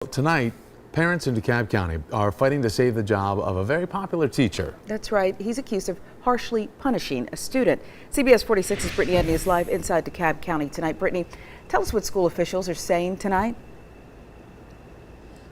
Tonight, parents in DeKalb County are fighting to save the job of a very popular teacher. That's right. He's accused of harshly punishing a student. CBS 46's Brittany Edney is live inside DeKalb County tonight. Brittany, tell us what school officials are saying tonight.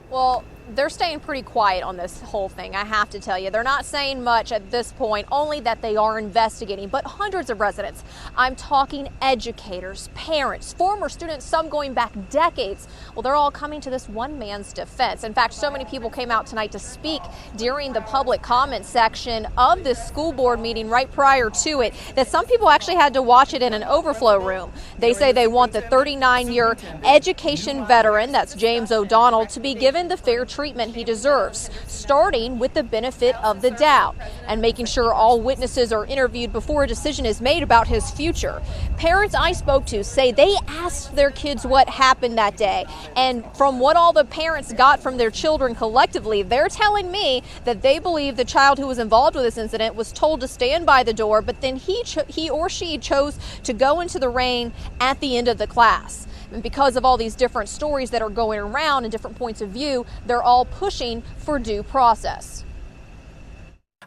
Well, they're staying pretty quiet on this whole thing, I have to tell you. They're not saying much at this point, only that they are investigating. But hundreds of residents, I'm talking educators, parents, former students, some going back decades, well, they're all coming to this one man's defense. In fact, so many people came out tonight to speak during the public comment section of this school board meeting right prior to it, that some people actually had to watch it in an overflow room. They say they want the 39-year education veteran, that's James O'Donnell, to be given the fair treatment he deserves, starting with the benefit of the doubt and making sure all witnesses are interviewed before a decision is made about his future. Parents I spoke to say they asked their kids what happened that day, and from what all the parents got from their children collectively, they're telling me that they believe the child who was involved with this incident was told to stand by the door, but then he or she chose to go into the rain at the end of the class. And because of all these different stories that are going around and different points of view, they're all pushing for due process.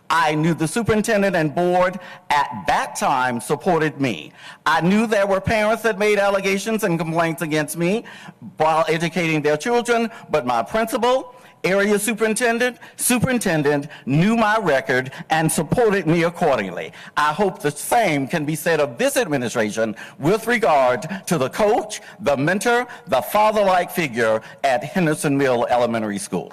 I knew the superintendent and board at that time supported me. I knew there were parents that made allegations and complaints against me while educating their children, but my principal, area superintendent knew my record and supported me accordingly. I hope the same can be said of this administration with regard to the coach, the mentor, the father-like figure at Henderson Mill Elementary School.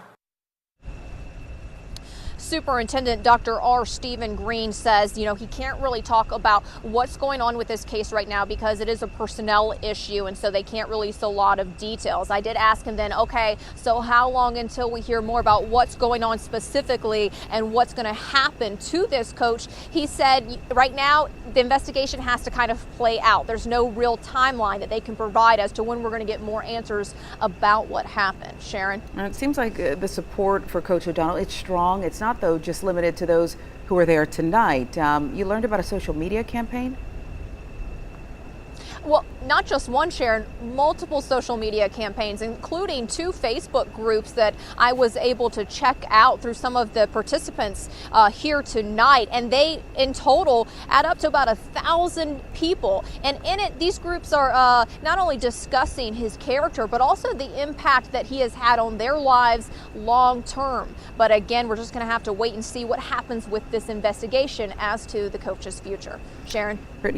Superintendent Dr. R. Stephen Green says, he can't really talk about what's going on with this case right now because it is a personnel issue, and so they can't release a lot of details. I did ask him then, okay, so how long until we hear more about what's going on specifically and what's going to happen to this coach? He said right now the investigation has to kind of play out. There's no real timeline that they can provide as to when we're going to get more answers about what happened. Sharon? It seems like the support for Coach O'Donnell, it's strong. It's not, though, just limited to those who are there tonight. You learned about a social media campaign? Well, not just one, Sharon, multiple social media campaigns, including 2 Facebook groups that I was able to check out through some of the participants here tonight. And they, in total, add up to about 1,000 people. And in it, these groups are not only discussing his character, but also the impact that he has had on their lives long term. But again, we're just going to have to wait and see what happens with this investigation as to the coach's future. Sharon? Brittany.